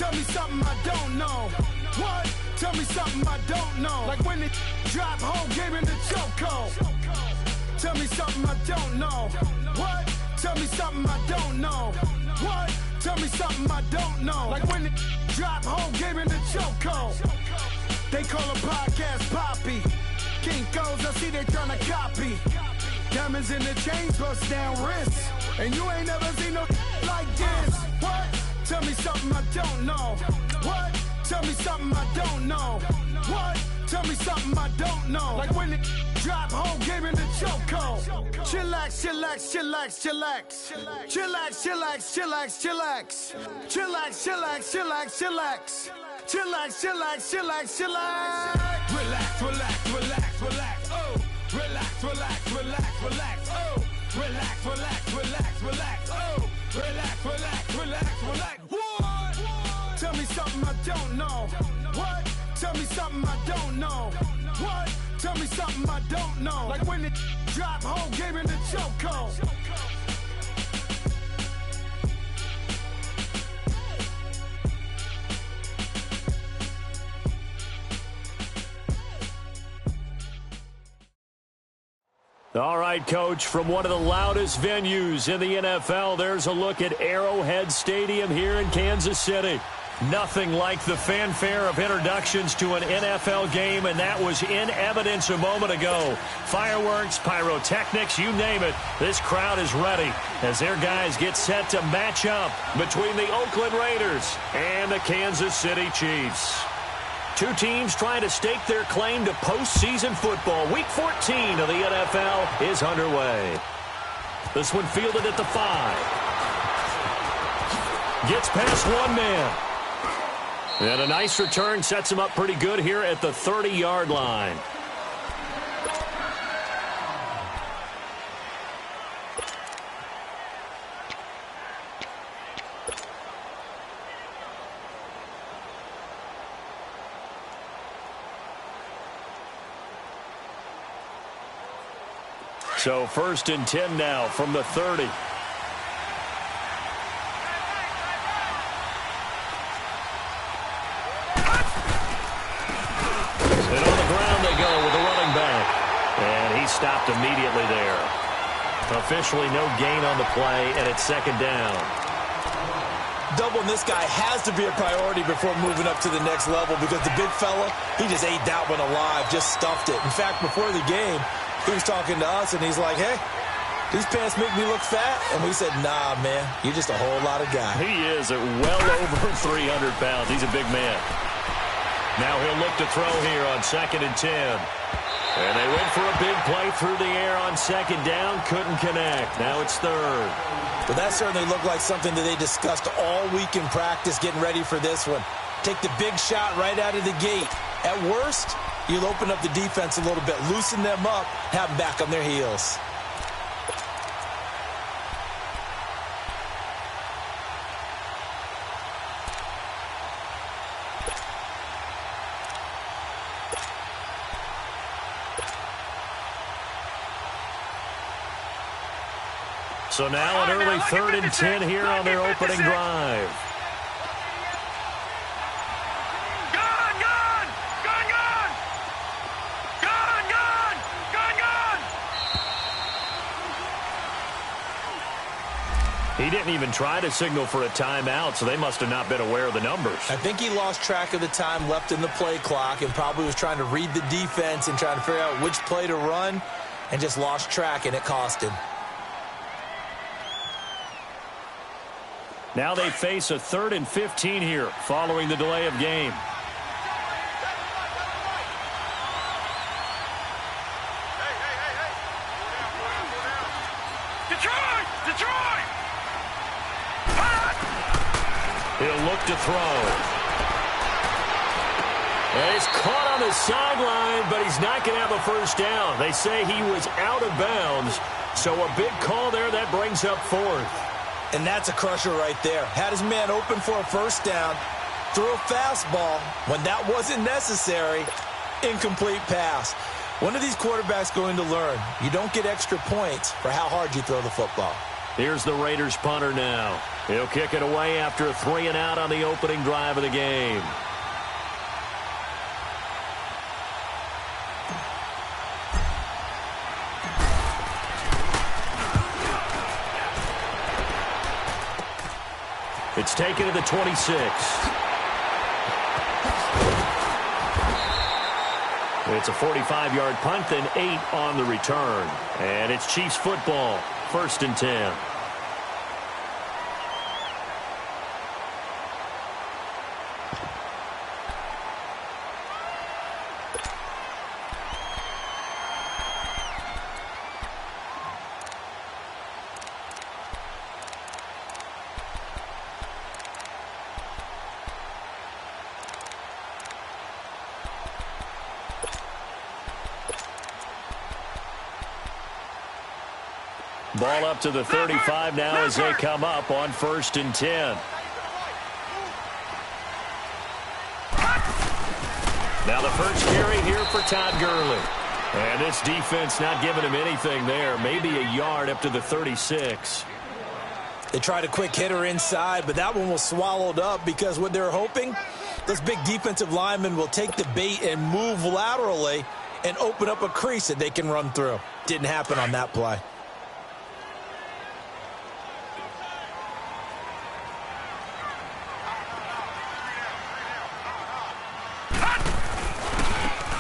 Tell me something I don't know. What? Tell me something I don't know. Like when it drop, whole game in the chokehold. Tell me something I don't know. What? Tell me something I don't know. What? Tell me something I don't know. Like when it drop, whole game in the chokehold. They call a podcast Poppy. Kinkos, I see they tryna copy. Diamonds in the chains, bust down wrists. And you ain't never seen no like this. What? Tell me something I don't know. What? Tell me something I don't know. What? Tell me something I don't know. Like when it drop, whole game in the chokehold. Chillax, chillax, chillax, chillax. Chillax, chillax, chillax, chillax. Chillax, chillax, chillax, chillax. Chillax, chillax, chillax, chillax. Relax, relax, relax, relax. Oh, relax, relax, relax, relax. Oh, relax, relax, relax, relax. Oh, relax, relax, relax, relax. What? Tell me something I don't know. What? Tell me something I don't know. What? Tell me something I don't know. Like when it drop, whole game in the chokehold. All right, Coach, from one of the loudest venues in the NFL, there's a look at Arrowhead Stadium here in Kansas City. Nothing like the fanfare of introductions to an NFL game, and that was in evidence a moment ago. Fireworks, pyrotechnics, you name it. This crowd is ready as their guys get set to match up between the Oakland Raiders and the Kansas City Chiefs. Two teams trying to stake their claim to postseason football. Week 14 of the NFL is underway. This one fielded at the 5. Gets past one man. And a nice return sets him up pretty good here at the 30-yard line. So 1st and 10 now from the 30. And on the ground they go with a running back. And he stopped immediately there. Officially no gain on the play, and it's 2nd down. Doubling this guy has to be a priority before moving up to the next level because the big fella, he just ate that one alive, just stuffed it. In fact, before the game, he was talking to us, and he's like, hey, these pants make me look fat. And we said, nah, man, you're just a whole lot of guy. He is at well over 300 pounds. He's a big man. Now he'll look to throw here on 2nd and 10. And they went for a big play through the air on 2nd down. Couldn't connect. Now it's 3rd. But that certainly looked like something that they discussed all week in practice getting ready for this one. Take the big shot right out of the gate. At worst, you'll open up the defense a little bit, loosen them up, have them back on their heels. So now an early 3rd and 10 here on their opening drive. He didn't even try to signal for a timeout, so they must have not been aware of the numbers. I think he lost track of the time left in the play clock and probably was trying to read the defense and trying to figure out which play to run and just lost track, and it cost him. Now they face a 3rd and 15 here following the delay of game. Detroit! He'll look to throw. And he's caught on the sideline, but he's not going to have a first down. They say he was out of bounds, so a big call there that brings up 4th. And that's a crusher right there. Had his man open for a first down, threw a fastball when that wasn't necessary, incomplete pass. One of these quarterbacks going to learn, you don't get extra points for how hard you throw the football. Here's the Raiders punter now. He'll kick it away after a 3-and-out on the opening drive of the game. It's taken to the 26. It's a 45-yard punt, then 8 on the return. And it's Chiefs football, 1st and 10. Ball up to the 35 now as they come up on 1st and 10. Now the first carry here for Todd Gurley. And this defense not giving him anything there. Maybe a yard up to the 36. They tried a quick hitter inside, but that one was swallowed up because what they're hoping, this big defensive lineman will take the bait and move laterally and open up a crease that they can run through. Didn't happen on that play.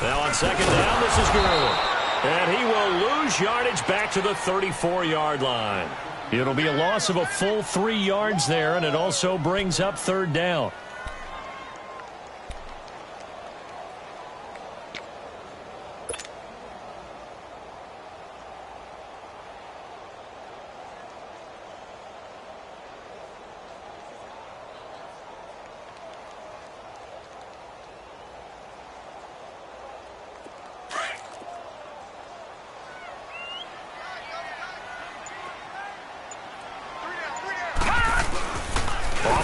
Now on 2nd down, this is Gurley. And he will lose yardage back to the 34-yard line. It'll be a loss of a full 3 yards there, and it also brings up 3rd down.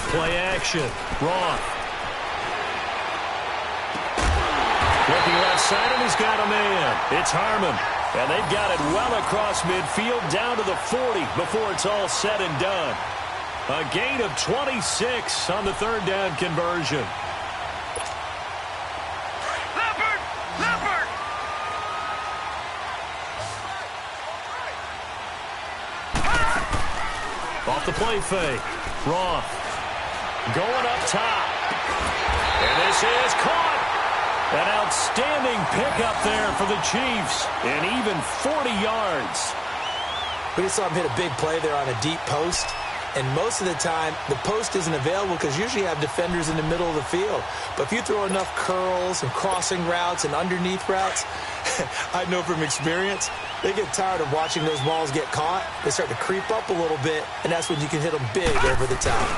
Play action. Roth. Looking left side, and he's got a man. It's Harmon. And they've got it well across midfield down to the 40 before it's all said and done. A gain of 26 on the 3rd down conversion. Off the play fake. Roth. Going up top. And this is caught. An outstanding pickup there for the Chiefs. And even 40 yards. We just saw him hit a big play there on a deep post. And most of the time, the post isn't available because usually you have defenders in the middle of the field. But if you throw enough curls and crossing routes and underneath routes, I know from experience, they get tired of watching those balls get caught. They start to creep up a little bit, and that's when you can hit them big over the top.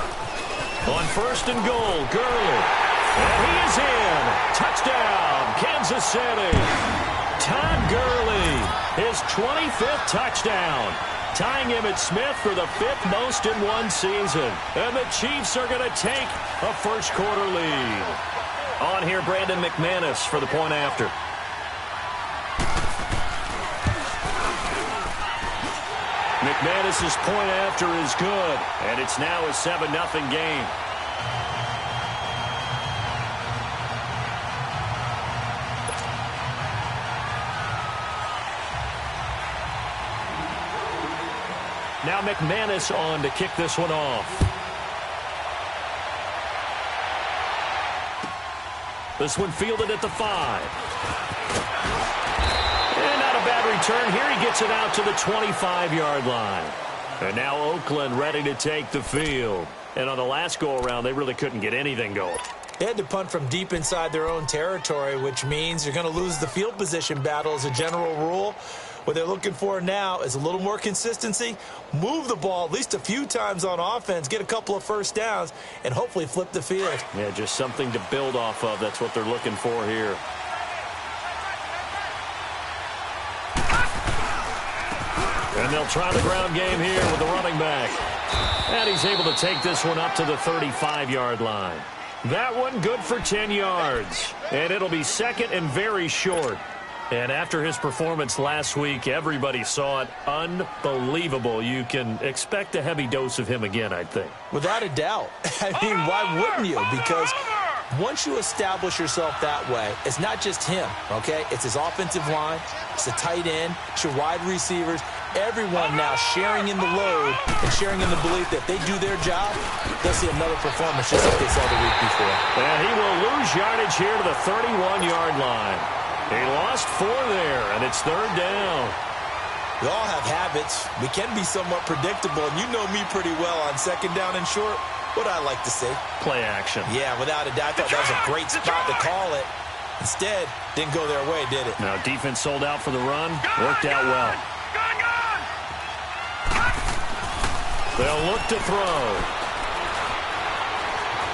On 1st and goal, Gurley. And he is in. Touchdown, Kansas City. Todd Gurley, his 25th touchdown. Tying Emmitt Smith for the 5th most in one season. And the Chiefs are going to take a first-quarter lead. On here, Brandon McManus for the point after. McManus's point after is good, and it's now a 7-0 game. Now McManus on to kick this one off. This one fielded at the 5. Bad return here. He gets it out to the 25-yard line. And now Oakland ready to take the field. And on the last go-around, they really couldn't get anything going. They had to punt from deep inside their own territory, which means you're going to lose the field position battle as a general rule. What they're looking for now is a little more consistency, move the ball at least a few times on offense, get a couple of first downs, and hopefully flip the field. Yeah, just something to build off of. That's what they're looking for here. And they'll try the ground game here with the running back. And he's able to take this one up to the 35-yard line. That one good for 10 yards. And it'll be 2nd and very short. And after his performance last week, everybody saw it. Unbelievable. You can expect a heavy dose of him again, I think. Without a doubt. I mean, why wouldn't you? Because once you establish yourself that way, it's not just him, okay? It's his offensive line, it's the tight end, it's your wide receivers, everyone now sharing in the load and sharing in the belief that if they do their job, they'll see another performance just like they saw the week before. And he will lose yardage here to the 31-yard line. He lost 4 there, and it's 3rd down. We all have habits. We can be somewhat predictable, and you know me pretty well on 2nd down and short. What I like to say. Play action. Yeah, without a doubt. I thought that was a great spot to call it. Instead, didn't go their way, did it? Now, defense sold out for the run. Worked out well. They'll look to throw.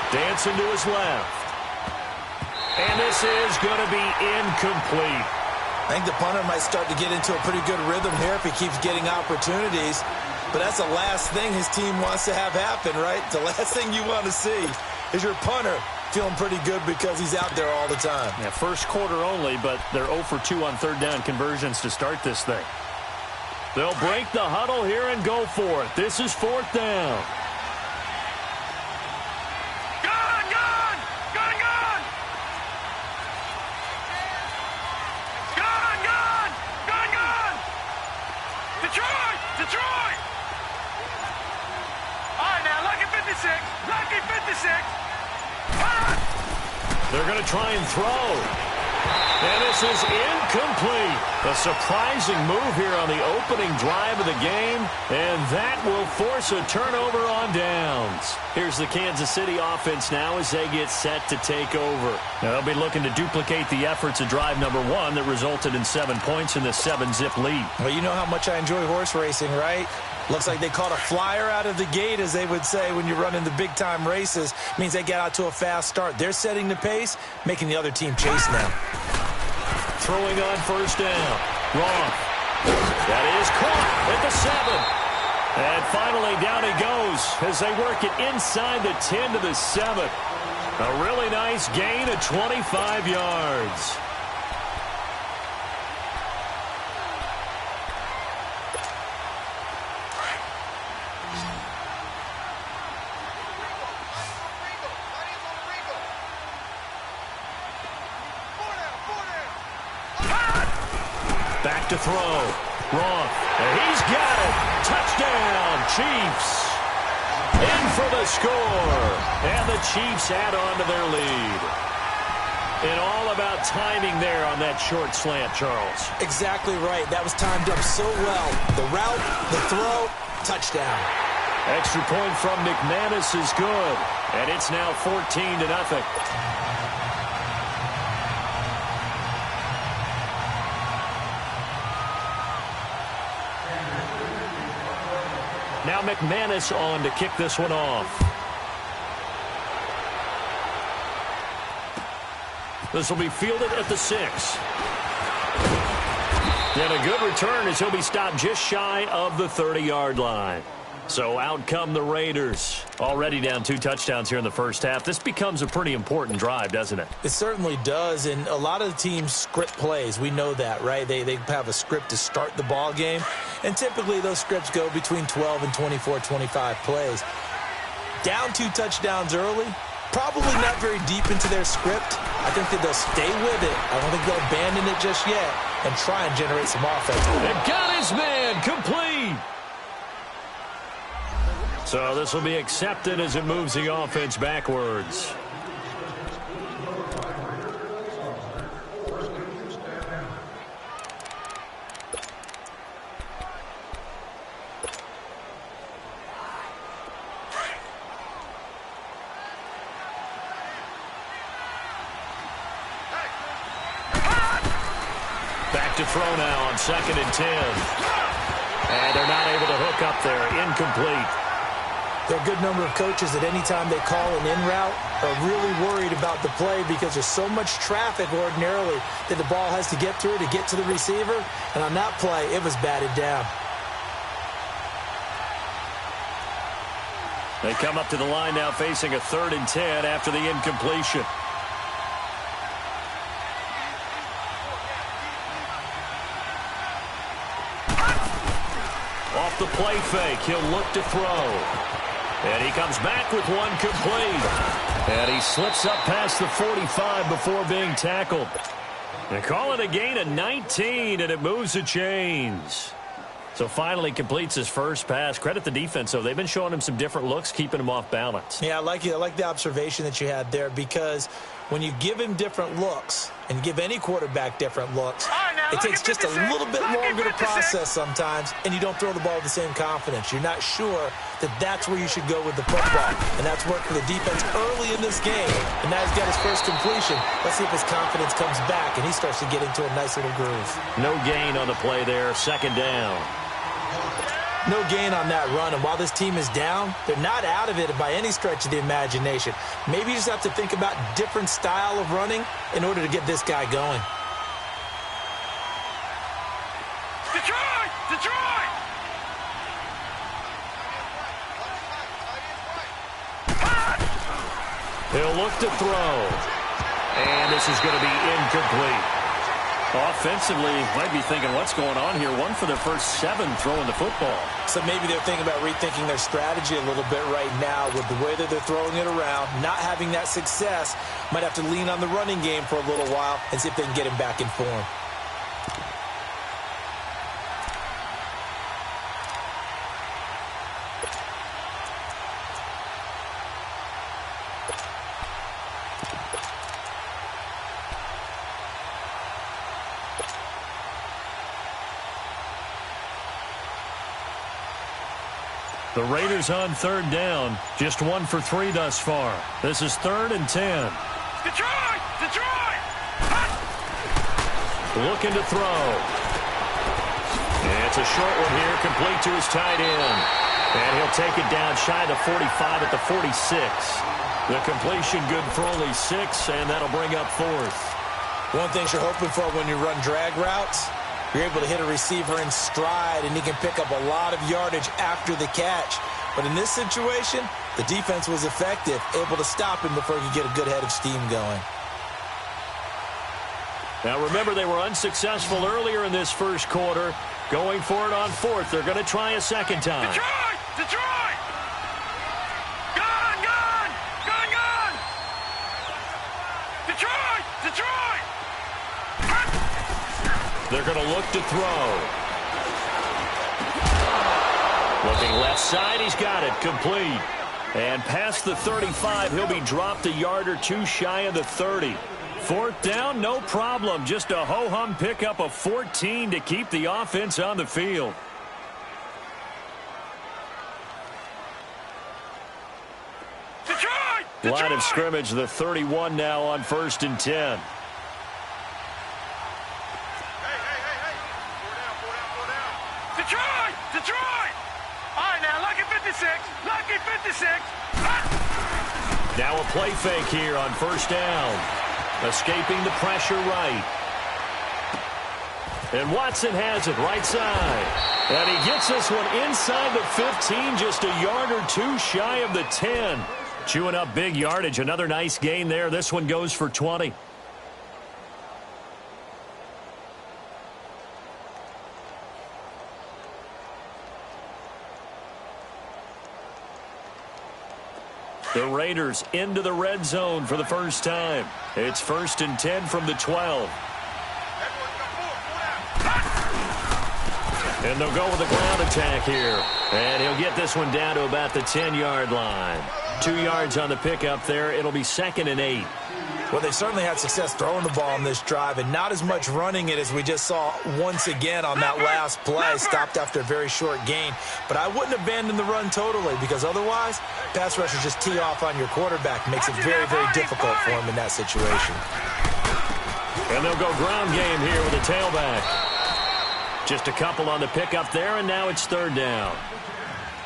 Dancing to his left. And this is going to be incomplete. I think the punter might start to get into a pretty good rhythm here if he keeps getting opportunities. But that's the last thing his team wants to have happen, right? The last thing you want to see is your punter feeling pretty good because he's out there all the time. Yeah, first quarter only, but they're 0 for 2 on 3rd down conversions to start this thing. They'll break the huddle here and go for it. This is 4th down. Detroit! All right, now, lucky 56. Lucky 56. They're going to try and throw. And this is incomplete. A surprising move here on the opening drive of the game, and that will force a turnover on downs. Here's the Kansas City offense now as they get set to take over. Now, they'll be looking to duplicate the efforts of drive number 1 that resulted in 7 points in the 7-zip lead. Well, you know how much I enjoy horse racing, right? Looks like they caught a flyer out of the gate, as they would say when you're running the big-time races. Means they get out to a fast start. They're setting the pace, making the other team chase now. Throwing on 1st down. Wrong. That is caught at the 7. And finally down he goes as they work it inside the 10 to the 7. A really nice gain of 25 yards. Back to throw. Wrong. And he's got it. Touchdown, Chiefs. In for the score. And the Chiefs add on to their lead. And all about timing there on that short slant, Charles. Exactly right. That was timed up so well. The route, the throw, touchdown. Extra point from McManus is good. And it's now 14-0. Now McManus on to kick this one off. This will be fielded at the 6. And a good return as he'll be stopped just shy of the 30-yard line. So out come the Raiders. Already down 2 touchdowns here in the first half. This becomes a pretty important drive, doesn't it? It certainly does, and a lot of the teams script plays. We know that, right? They have a script to start the ball game, and typically those scripts go between 12 and 24, 25 plays. Down 2 touchdowns early, probably not very deep into their script. I think that they'll stay with it. I don't think they'll abandon it just yet and try and generate some offense. And got his man complete. So this will be accepted as it moves the offense backwards. Back to throw now on 2nd and 10. And they're not able to hook up there. Incomplete. There are a good number of coaches that any time they call an in route are really worried about the play because there's so much traffic ordinarily that the ball has to get through to get to the receiver. And on that play, it was batted down. They come up to the line now facing a 3rd and 10 after the incompletion. off the play fake. He'll look to throw. And he comes back with one complete. And he slips up past the 45 before being tackled. And call it a gain of 19, and it moves the chains. So finally completes his first pass. Credit the defense, though. They've been showing him some different looks, keeping him off balance. Yeah, I like the observation that you had there, because when you give him different looks and give any quarterback different looks, it takes just a little bit longer to process sometimes, and you don't throw the ball with the same confidence. You're not sure that that's where you should go with the football, and that's worked for the defense early in this game, and now he's got his first completion. Let's see if his confidence comes back, and he starts to get into a nice little groove. No gain on the play there, second down. No gain on that run, and while this team is down, they're not out of it by any stretch of the imagination. Maybe you just have to think about different style of running in order to get this guy going. Detroit! Detroit! He'll look to throw. And this is going to be incomplete. Offensively, might be thinking, what's going on here? One for their first 7 throwing the football. So maybe they're thinking about rethinking their strategy a little bit right now with the way that they're throwing it around, not having that success. Might have to lean on the running game for a little while and see if they can get him back in form. The Raiders on third down. Just 1 for 3 thus far. This is 3rd and 10. Detroit! Detroit! Looking to throw. And it's a short one here, complete to his tight end. And he'll take it down shy of the 45 at the 46. The completion good for only 6, and that'll bring up 4th. One thing you're hoping for when you run drag routes, you're able to hit a receiver in stride, and he can pick up a lot of yardage after the catch. But in this situation, the defense was effective, able to stop him before he could get a good head of steam going. Now remember, they were unsuccessful earlier in this first quarter. Going for it on 4th. They're going to try a second time. Detroit! Detroit! Gone! Gone! Gone! Gone! Detroit! Detroit! They're going to look to throw. Looking left side, he's got it, complete. And past the 35, he'll be dropped a yard or 2 shy of the 30. 4th down, no problem. Just a ho-hum pickup of 14 to keep the offense on the field. Detroit! Detroit! Line of scrimmage, the 31 now on 1st and 10. Detroit! Detroit! All right, now, lucky 56. Lucky 56. Now a play fake here on 1st down. Escaping the pressure right. And Watson has it right side. And he gets this one inside the 15, just a yard or 2 shy of the 10. Chewing up big yardage. Another nice gain there. This one goes for 20. The Raiders into the red zone for the first time. It's 1st and 10 from the 12. And they'll go with the ground attack here. And he'll get this one down to about the 10-yard line. 2 yards on the pickup there. It'll be 2nd and 8. Well, they certainly had success throwing the ball on this drive, and not as much running it as we just saw once again on that last play, stopped after a very short gain. But I wouldn't abandon the run totally, because otherwise, pass rushers just tee off on your quarterback. Makes it very, very difficult for him in that situation. And they'll go ground game here with a tailback. Just a couple on the pickup there, and now it's 3rd down.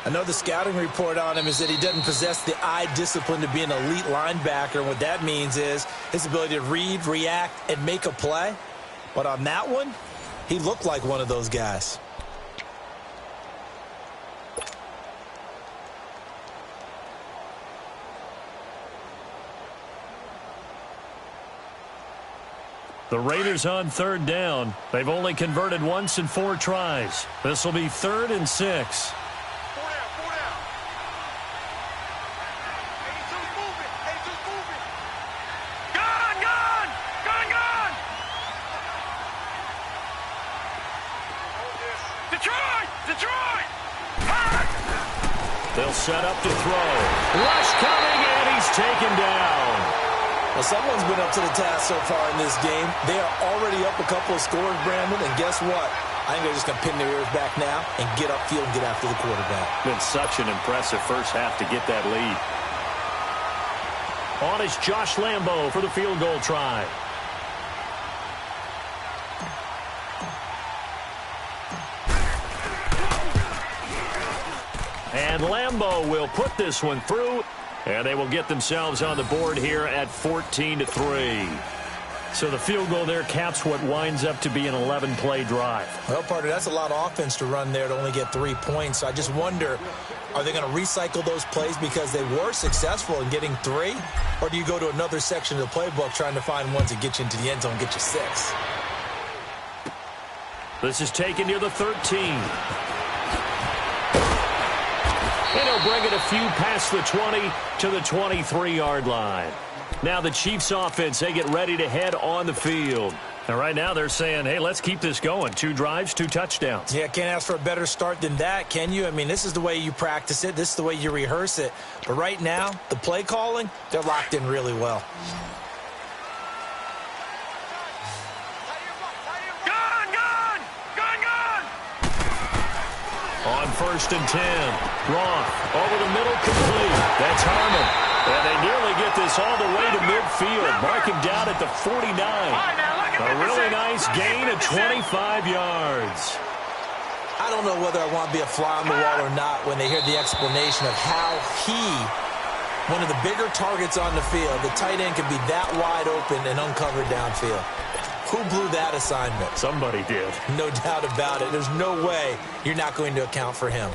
I know the scouting report on him is that he doesn't possess the eye discipline to be an elite linebacker. And what that means is his ability to read, react, and make a play. But on that one, he looked like one of those guys. The Raiders on third down. They've only converted once in 4 tries. This will be 3rd and 6. They'll set up to throw. Rush coming, and he's taken down. Well, someone's been up to the task so far in this game. They are already up a couple of scores, Brandon, and guess what? I think they're just going to pin their ears back now and get upfield and get after the quarterback. Been such an impressive first half to get that lead. On is Josh Lambo for the field goal try. And Lambo will put this one through, and they will get themselves on the board here at 14-3. So the field goal there caps what winds up to be an 11-play drive. Well, partner, that's a lot of offense to run there to only get 3 points. So I just wonder, are they going to recycle those plays because they were successful in getting 3? Or do you go to another section of the playbook trying to find ones that get you into the end zone and get you 6? This is taken near the 13. And he'll bring it a few past the 20 to the 23-yard line. Now the Chiefs offense, they get ready to head on the field. And right now they're saying, hey, let's keep this going. 2 drives, 2 touchdowns. Yeah, can't ask for a better start than that, can you? I mean, this is the way you practice it. This is the way you rehearse it. But right now, the play calling, they're locked in really well. On 1st and 10, Roth over the middle, complete. That's Harmon. And they nearly get this all the way to midfield. Mark him down at the 49. A really nice gain of 25 yards. I don't know whether I want to be a fly on the wall or not when they hear the explanation of how one of the bigger targets on the field, the tight end, could be that wide open and uncovered downfield. Who blew that assignment? Somebody did. No doubt about it. There's no way you're not going to account for him.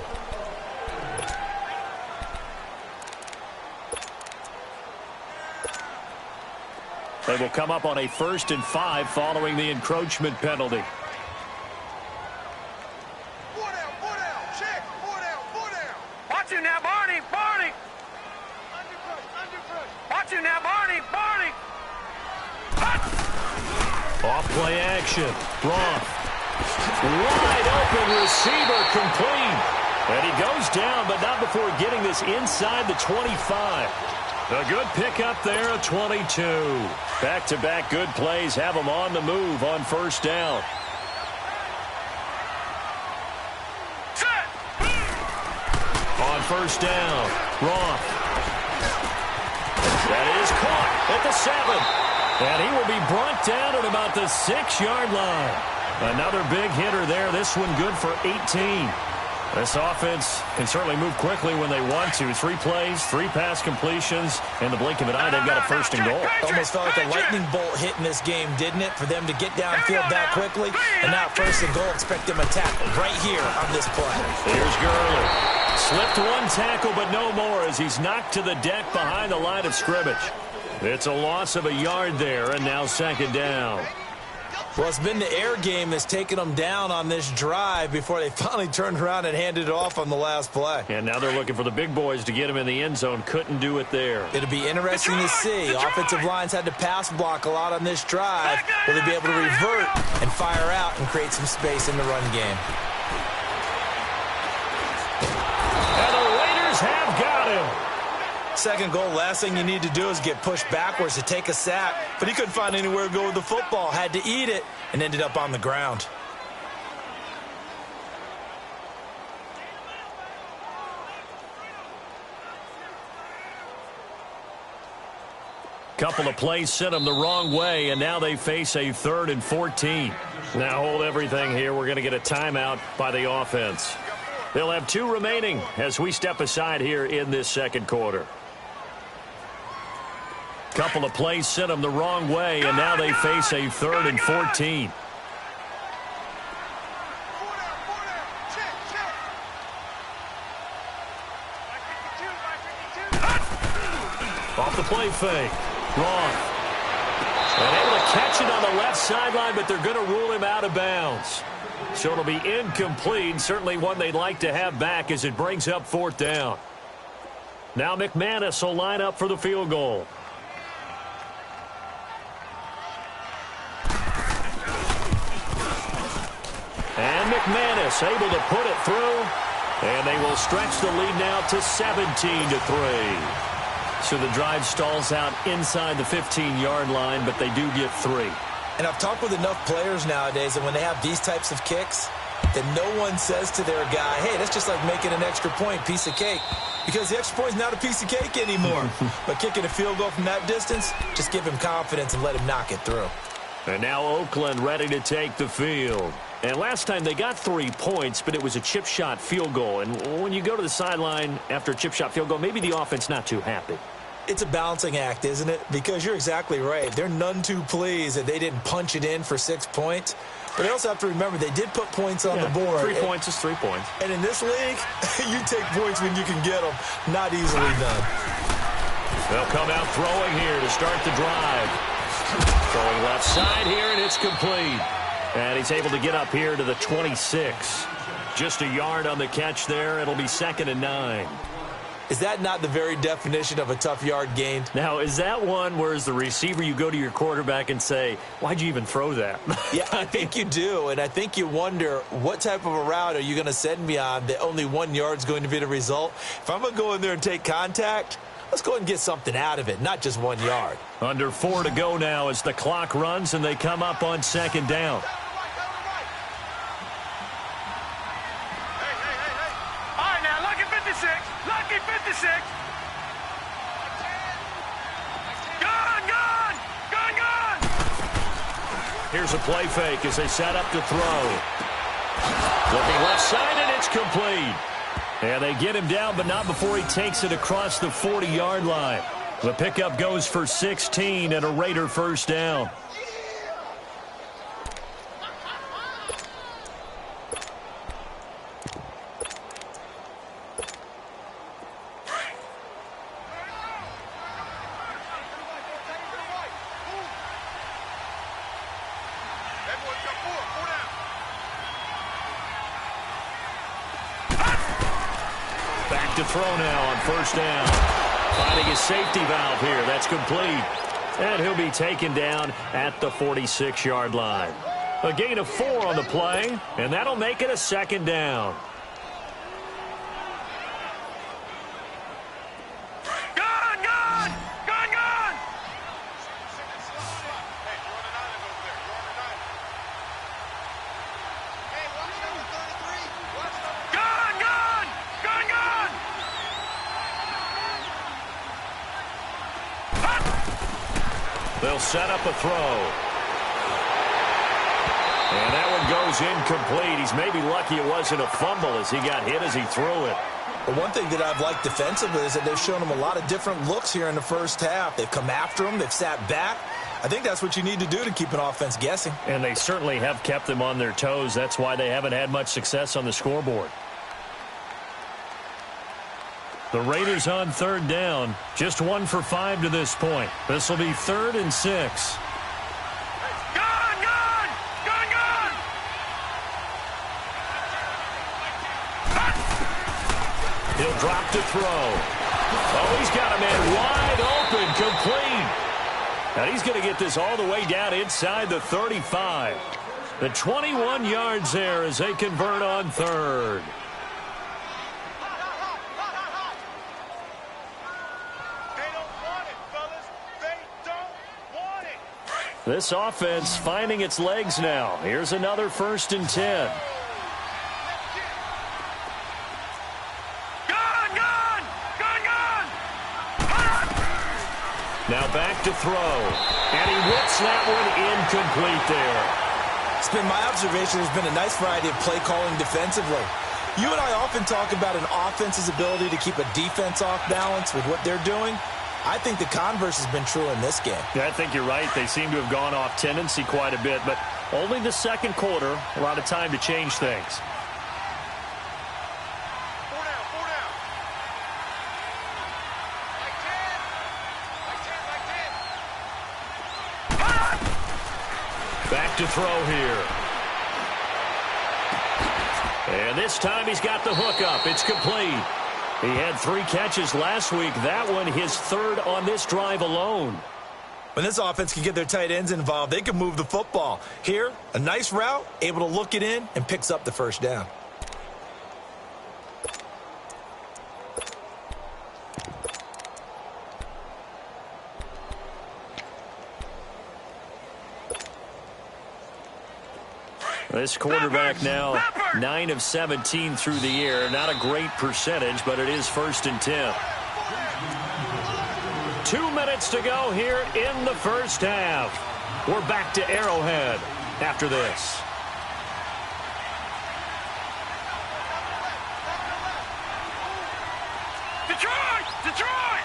They will come up on a 1st and 5 following the encroachment penalty. Watch you now, Barney. Barney. Watch you now, Barney. Barney. Off play action. Roth. Wide open receiver, complete. And he goes down, but not before getting this inside the 25. A good pickup there at 22. Back-to-back good plays have them on the move on 1st down. On 1st down, Roth. That is caught at the 7. And he will be brought down at about the 6-yard line. Another big hitter there. This one good for 18. This offense can certainly move quickly when they want to. 3 plays, 3 pass completions. In the blink of an eye, they've got a 1st and goal. Almost felt like a lightning bolt hit in this game, didn't it? For them to get downfield that quickly. And now 1st and goal, expect them to tackle right here on this play. Here's Gurley. Slipped 1 tackle, but no more as he's knocked to the deck behind the line of scrimmage. It's a loss of a yard there, and now 2nd down. Well, it's been the air game that's taken them down on this drive before they finally turned around and handed it off on the last play. And now they're looking for the big boys to get him in the end zone. Couldn't do it there. It'll be interesting to see. Offensive lines had to pass block a lot on this drive. Will they be able to revert and fire out and create some space in the run game? And the Raiders have got him. 2nd goal, last thing you need to do is get pushed backwards to take a sack. But he couldn't find anywhere to go with the football. Had to eat it and ended up on the ground. Couple of plays sent them the wrong way, and now they face a 3rd and 14. Now hold everything here. We're going to get a timeout by the offense. They'll have 2 remaining as we step aside here in this 2nd quarter. Couple of plays sent them the wrong way, and now they face a 3rd and 14. Off the play fake. Roth. And able to catch it on the left sideline, but they're going to rule him out of bounds. So it'll be incomplete, certainly one they'd like to have back as it brings up 4th down. Now McManus will line up for the field goal. And McManus able to put it through, and they will stretch the lead now to 17-3. So the drive stalls out inside the 15-yard line, but they do get 3. And I've talked with enough players nowadays that when they have these types of kicks, that no one says to their guy, hey, that's just like making an extra point, piece of cake. Because the extra point is not a piece of cake anymore. But kicking a field goal from that distance, just give him confidence and let him knock it through. And now Oakland ready to take the field. And last time they got 3 points, but it was a chip shot field goal. And when you go to the sideline after a chip shot field goal, maybe the offense not too happy. It's a balancing act, isn't it? Because you're exactly right. They're none too pleased that they didn't punch it in for 6 points. But they also have to remember they did put points on the board. 3 points is 3 points. And in this league, you take points when you can get them. Not easily done. They'll come out throwing here to start the drive. Throwing left side here, and it's complete. And he's able to get up here to the 26. Just a yard on the catch there. It'll be 2nd and 9. Is that not the very definition of a tough yard gained? Now, is that one where as the receiver you go to your quarterback and say, why'd you even throw that? Yeah, I think you do, and I think you wonder what type of a route are you going to send me on that only 1 yard's going to be the result? If I'm going to go in there and take contact, let's go ahead and get something out of it, not just 1 yard. Under 4 to go now as the clock runs and they come up on 2nd down. Here's a play fake as they set up to throw. Looking left side, and it's complete. And they get him down, but not before he takes it across the 40-yard line. The pickup goes for 16 and a Raider 1st down. To throw now on 1st down. Finding his safety valve here. That's complete. And he'll be taken down at the 46-yard line. A gain of 4 on the play, and that'll make it a 2nd down. They'll set up a throw. And that one goes incomplete. He's maybe lucky it wasn't a fumble as he got hit as he threw it. But one thing that I've liked defensively is that they've shown him a lot of different looks here in the 1st half. They've come after him. They've sat back. I think that's what you need to do to keep an offense guessing. And they certainly have kept them on their toes. That's why they haven't had much success on the scoreboard. The Raiders on 3rd down. Just 1 for 5 to this point. This will be 3rd and 6. He'll drop to throw. Oh, he's got a man wide open, complete. And he's going to get this all the way down inside the 35. The 21 yards there as they convert on 3rd. This offense finding its legs now. Here's another 1st and 10. Now back to throw. And he whips that one incomplete there. It's been my observation there's been a nice variety of play calling defensively. You and I often talk about an offense's ability to keep a defense off balance with what they're doing. I think the converse has been true in this game. Yeah, I think you're right. They seem to have gone off tendency quite a bit, but only the 2nd quarter, a lot of time to change things. Back to throw here. And this time he's got the hook up. It's complete. He had 3 catches last week. That one his 3rd on this drive alone. When this offense can get their tight ends involved, they can move the football. Here, a nice route, able to look it in, and picks up the first down. This quarterback now 9 of 17 through the air. Not a great percentage, but it is 1st and 10. 2 minutes to go here in the first half. We're back to Arrowhead after this. Detroit! Detroit!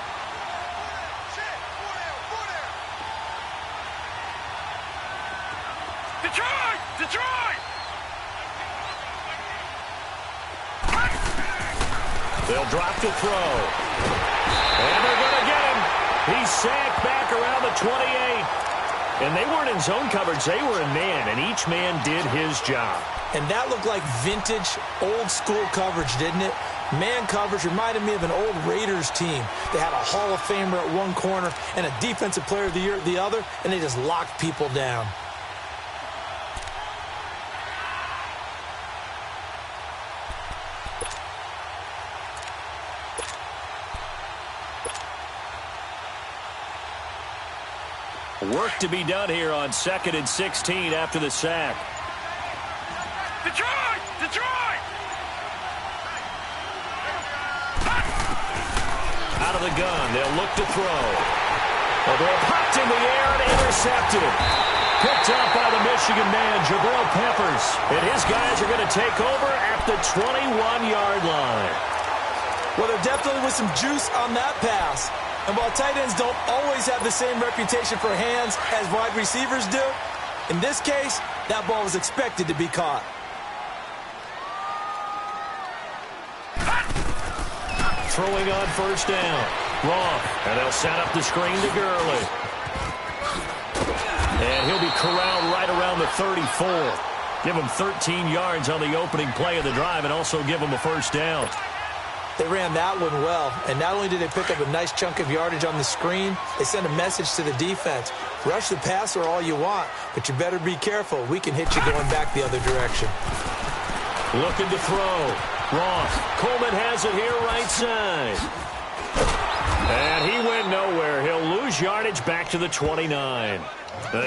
Detroit! Detroit! They'll drop to throw. And they're going to get him. He's sacked back around the 28. And they weren't in zone coverage. They were in man, and each man did his job. And that looked like vintage, old-school coverage, didn't it? Man coverage reminded me of an old Raiders team. They had a Hall of Famer at one corner and a Defensive Player of the Year at the other, and they just locked people down. Work to be done here on 2nd and 16 after the sack. Detroit! Detroit! Out of the gun, they'll look to throw. The ball popped in the air and intercepted. Picked up by the Michigan man, Jabril Peppers. And his guys are going to take over at the 21-yard line. Well, there definitely was some juice on that pass. And while tight ends don't always have the same reputation for hands as wide receivers do, in this case, that ball was expected to be caught. Throwing on 1st down. Wrong. And they'll set up the screen to Gurley. And he'll be corralled right around the 34. Give him 13 yards on the opening play of the drive and also give him a 1st down. They ran that one well, and not only did they pick up a nice chunk of yardage on the screen, they sent a message to the defense. Rush the passer all you want, but you better be careful. We can hit you going back the other direction. Looking to throw. Wrong. Coleman has it here right side. And he went nowhere. He'll lose yardage back to the 29.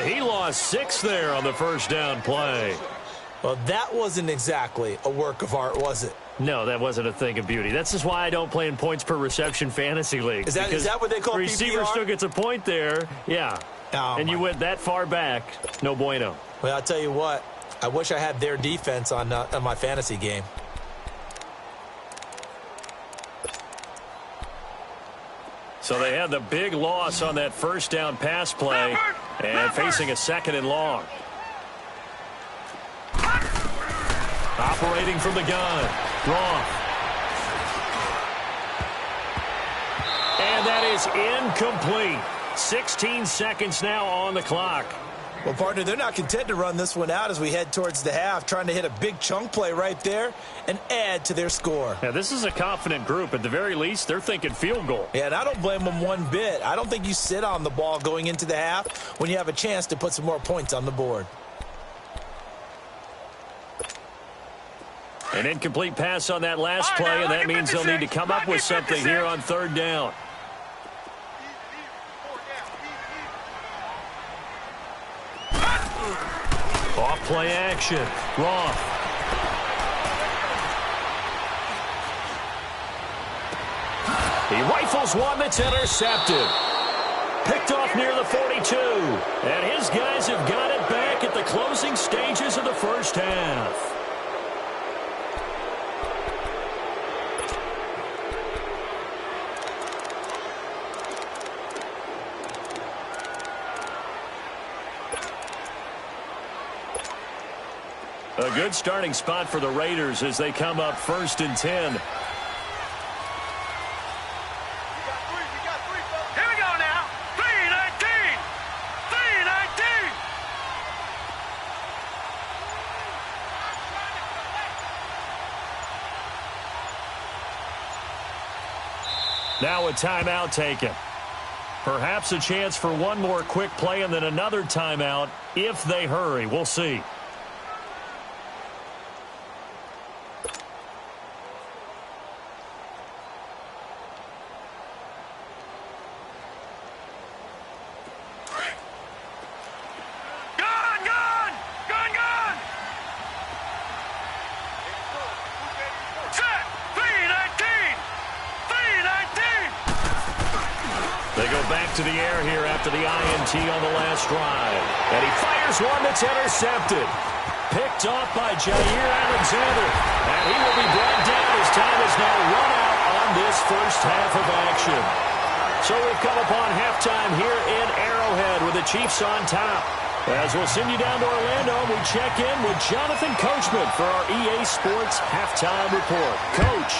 He lost 6 there on the 1st down play. Well, that wasn't exactly a work of art, was it? No, that wasn't a thing of beauty. That's just why I don't play in points per reception fantasy league. Is that what they call receiver PPR? still gets a point there. Yeah. Oh, and you went that far back. No bueno. Well, I'll tell you what. I wish I had their defense on my fantasy game. So they had the big loss on that 1st down pass play and facing a 2nd and long. Operating from the gun. Wrong. And that is incomplete. 16 seconds now on the clock. Well, partner, they're not content to run this one out as we head towards the half, trying to hit a big chunk play right there and add to their score. Now, this is a confident group. At the very least, they're thinking field goal. Yeah, and I don't blame them one bit. I don't think you sit on the ball going into the half when you have a chance to put some more points on the board. An incomplete pass on that last play, and that means they'll need to come up with something here on 3rd down. Off play action. Wrong. He rifles one that's intercepted. Picked off near the 42. And his guys have got it back at the closing stages of the 1st half. A good starting spot for the Raiders as they come up 1st and 10. Here we go now. 3-19. 3-19. Now a timeout taken. Perhaps a chance for one more quick play and then another timeout if they hurry. We'll see. They go back to the air here after the INT on the last drive. And he fires one that's intercepted. Picked off by Jair Alexander. And he will be brought down as time is now run out on this first half of action. So we've come upon halftime here in Arrowhead with the Chiefs on top. As we'll send you down to Orlando, we check in with Jonathan Coachman for our EA Sports Halftime Report. Coach.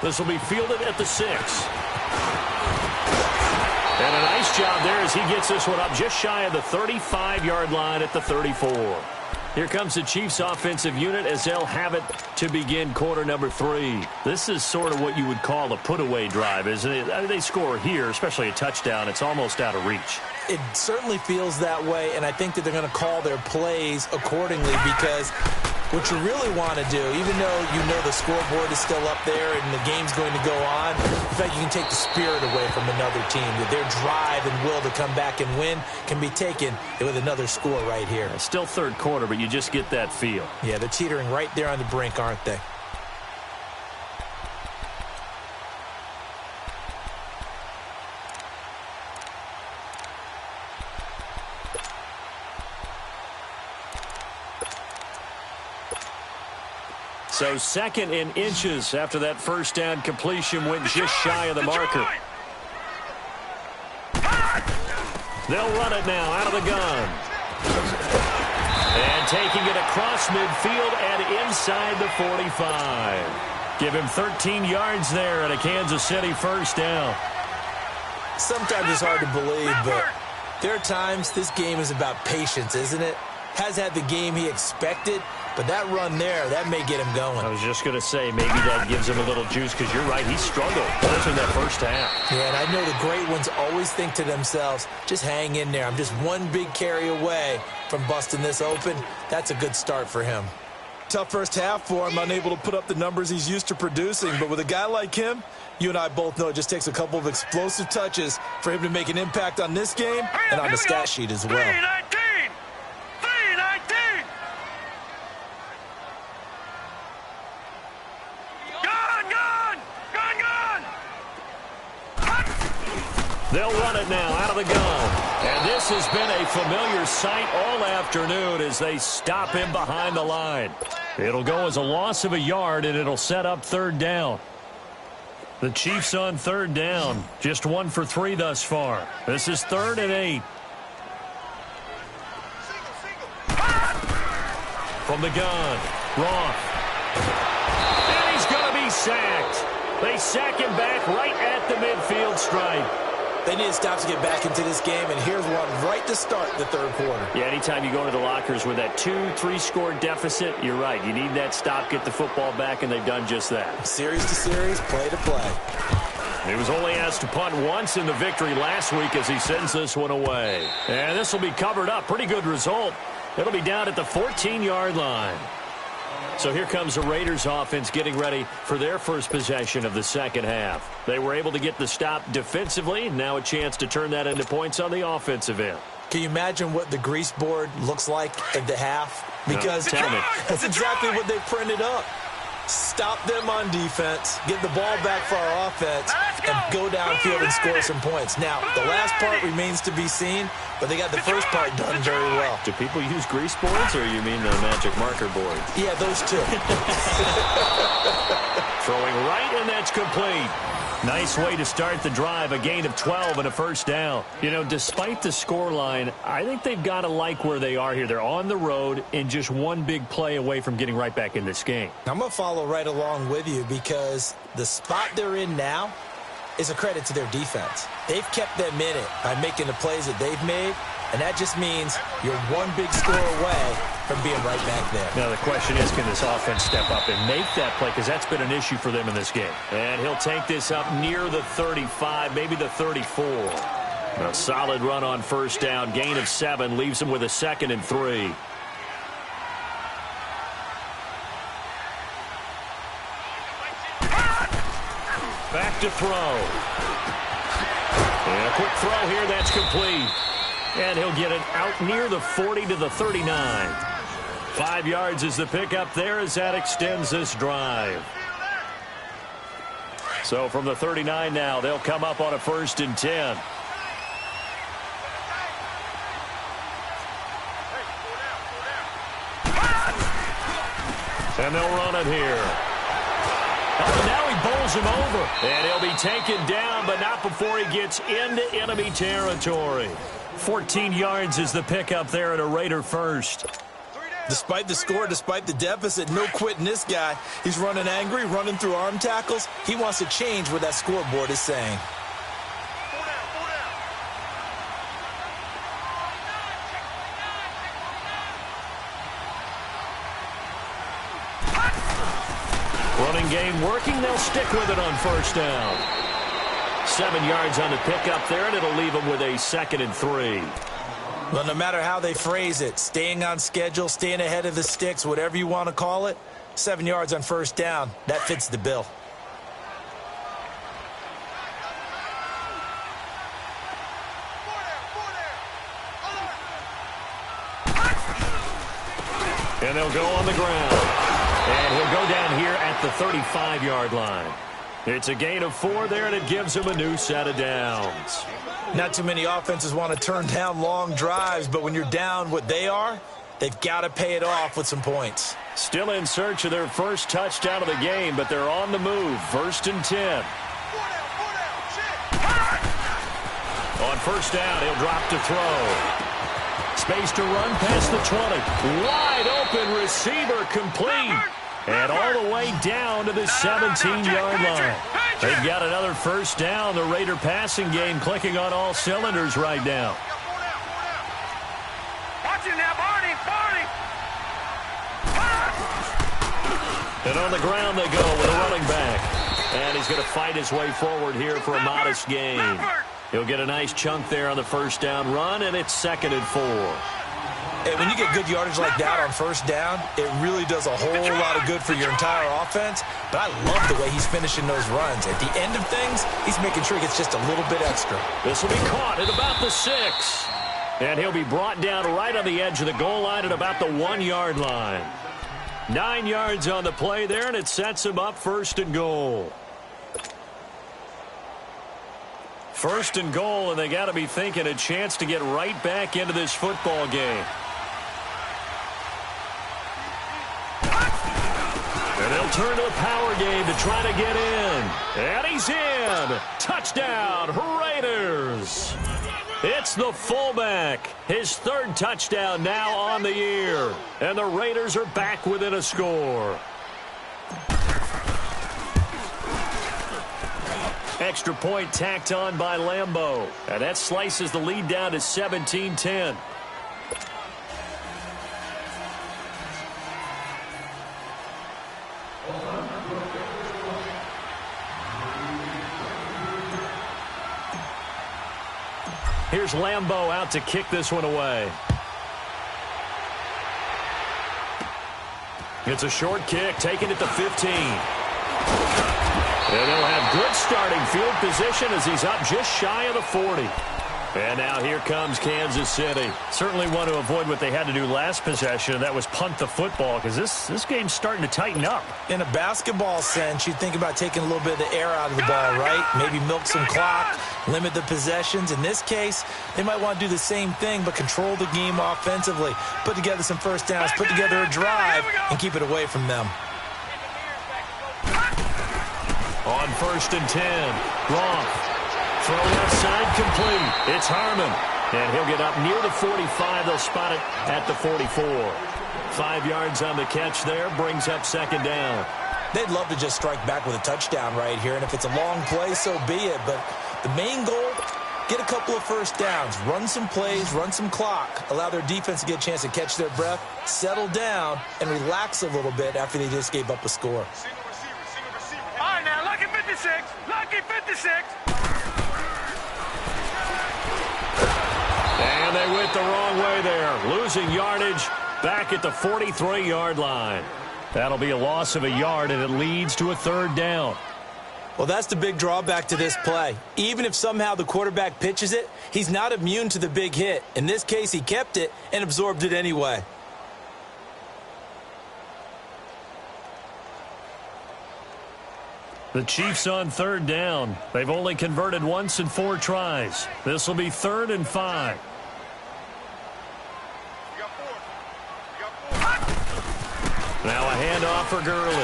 This will be fielded at the 6. And a nice job there as he gets this one up just shy of the 35-yard line at the 34. Here comes the Chiefs offensive unit as they'll have it to begin quarter number 3. This is sort of what you would call a put-away drive, isn't it? I mean, they score here, especially a touchdown. It's almost out of reach. It certainly feels that way, and I think that they're going to call their plays accordingly because what you really want to do, even though you know the scoreboard is still up there and the game's going to go on, in fact, you can take the spirit away from another team. That their drive and will to come back and win can be taken with another score right here. It's still third quarter, but you just get that feel. Yeah, they're teetering right there on the brink, aren't they? So second in inches after that first down completion went just shy of the marker. They'll run it now out of the gun. And taking it across midfield and inside the 45. Give him 13 yards there at a Kansas City first down. Sometimes it's hard to believe, but there are times this game is about patience, isn't it? Has had the game he expected, but that run there, that may get him going. I was just going to say, maybe that gives him a little juice, because you're right, he struggled, especially in that first half. Yeah, and I know the great ones always think to themselves, just hang in there. I'm just one big carry away from busting this open. That's a good start for him. Tough first half for him, unable to put up the numbers he's used to producing. But with a guy like him, you and I both know it just takes a couple of explosive touches for him to make an impact on this game and on the stat sheet as well. They'll run it now out of the gun. And this has been a familiar sight all afternoon as they stop him behind the line. It'll go as a loss of a yard, and it'll set up third down. The Chiefs on third down. Just 1 for 3 thus far. This is 3rd and 8. From the gun, Roth. And he's going to be sacked. They sack him back right at the midfield stripe. They need to stop to get back into this game, and here's one right to start the third quarter. Yeah, anytime you go into the lockers with that 2-3 score deficit, you're right. You need that stop, get the football back, and they've done just that. Series to series, play to play. He was only asked to punt once in the victory last week as he sends this one away. And this will be covered up. Pretty good result. It'll be down at the 14-yard line. So here comes the Raiders offense getting ready for their first possession of the second half. They were able to get the stop defensively. Now a chance to turn that into points on the offensive end. Can you imagine what the grease board looks like at the half? Because tell me. That's exactly what they printed up. Stop them on defense, get the ball back for our offense, and go downfield and score some points. Now, the last part remains to be seen, but they got the first part done very well. Do people use grease boards, or you mean the magic marker board? Yeah, those two. Throwing right, and that's complete. Nice way to start the drive, a gain of 12 and a first down. You know, despite the scoreline, I think they've got to like where they are here. They're on the road and just one big play away from getting right back in this game. I'm going to follow right along with you because the spot they're in now, is a credit to their defense. They've kept them in it by making the plays that they've made, and that just means you're one big score away from being right back there. Now the question is, can this offense step up and make that play? Because that's been an issue for them in this game. And he'll take this up near the 35, maybe the 34. A solid run on first down. Gain of 7 leaves him with a 2nd and 3. Back to throw. And a quick throw here. That's complete. And he'll get it out near the 40 to the 39. 5 yards is the pickup there as that extends this drive. So from the 39 now, they'll come up on a 1st and 10. And they'll run it here. Oh, now he bowls him over. And he'll be taken down, but not before he gets into enemy territory. 14 yards is the pickup there at a Raider first. Despite the score, despite the deficit, no quitting this guy. He's running angry, running through arm tackles. He wants to change what that scoreboard is saying. Running game working. They'll stick with it on first down. 7 yards on the pickup there, and it'll leave them with a 2nd and 3. Well, no matter how they phrase it, staying on schedule, staying ahead of the sticks, whatever you want to call it, 7 yards on first down, that fits the bill. And they'll go on the ground. And he'll go down here at the 35-yard line. It's a gain of 4 there, and it gives him a new set of downs. Not too many offenses want to turn down long drives, but when you're down what they are, they've got to pay it off with some points. Still in search of their first touchdown of the game, but they're on the move. 1st and 10. On first down, he'll drop to throw. Space to run past the 20. Wide open receiver complete. And all the way down to the 17-yard line. They've got another first down. The Raider passing game clicking on all cylinders right now. Watch it now, Barney. And on the ground they go with a running back. And he's going to fight his way forward here for a modest gain. He'll get a nice chunk there on the first down run, and it's 2nd and 4. And when you get good yardage like that on first down, it really does a whole lot of good for your entire offense. But I love the way he's finishing those runs. At the end of things, he's making sure he gets just a little bit extra. This will be caught at about the 6. And he'll be brought down right on the edge of the goal line at about the 1-yard line. 9 yards on the play there, and it sets him up 1st and goal. 1st and goal, and they got to be thinking a chance to get right back into this football game. And they'll turn to the power game to try to get in. And he's in. Touchdown, Raiders. It's the fullback. His 3rd touchdown now on the year. And the Raiders are back within a score. Extra point tacked on by Lambeau. And that slices the lead down to 17-10. Here's Lambeau out to kick this one away. It's a short kick, taken at the 15. And they'll have good starting field position as he's up just shy of the 40. And now here comes Kansas City. Certainly want to avoid what they had to do last possession, and that was punt the football, because this game's starting to tighten up. In a basketball sense, you think about taking a little bit of the air out of the ball, right? Maybe milk some clock, limit the possessions. In this case, they might want to do the same thing, but control the game offensively. Put together some first downs, put together a drive, and keep it away from them. On 1st and 10, Roth. Throw left side complete. It's Harmon. And he'll get up near the 45. They'll spot it at the 44. 5 yards on the catch there. Brings up 2nd down. They'd love to just strike back with a touchdown right here. And if it's a long play, so be it. But the main goal get a couple of first downs, run some plays, run some clock, allow their defense to get a chance to catch their breath, settle down, and relax a little bit after they just gave up a score. All right, now, lucky 56. Lucky 56. And they went the wrong way there, losing yardage back at the 43-yard line. That'll be a loss of a yard, and it leads to a third down. Well, that's the big drawback to this play. Even if somehow the quarterback pitches it, he's not immune to the big hit. In this case, he kept it and absorbed it anyway. The Chiefs on third down. They've only converted once in 4 tries. This will be 3rd and 5. Now a handoff for Gurley.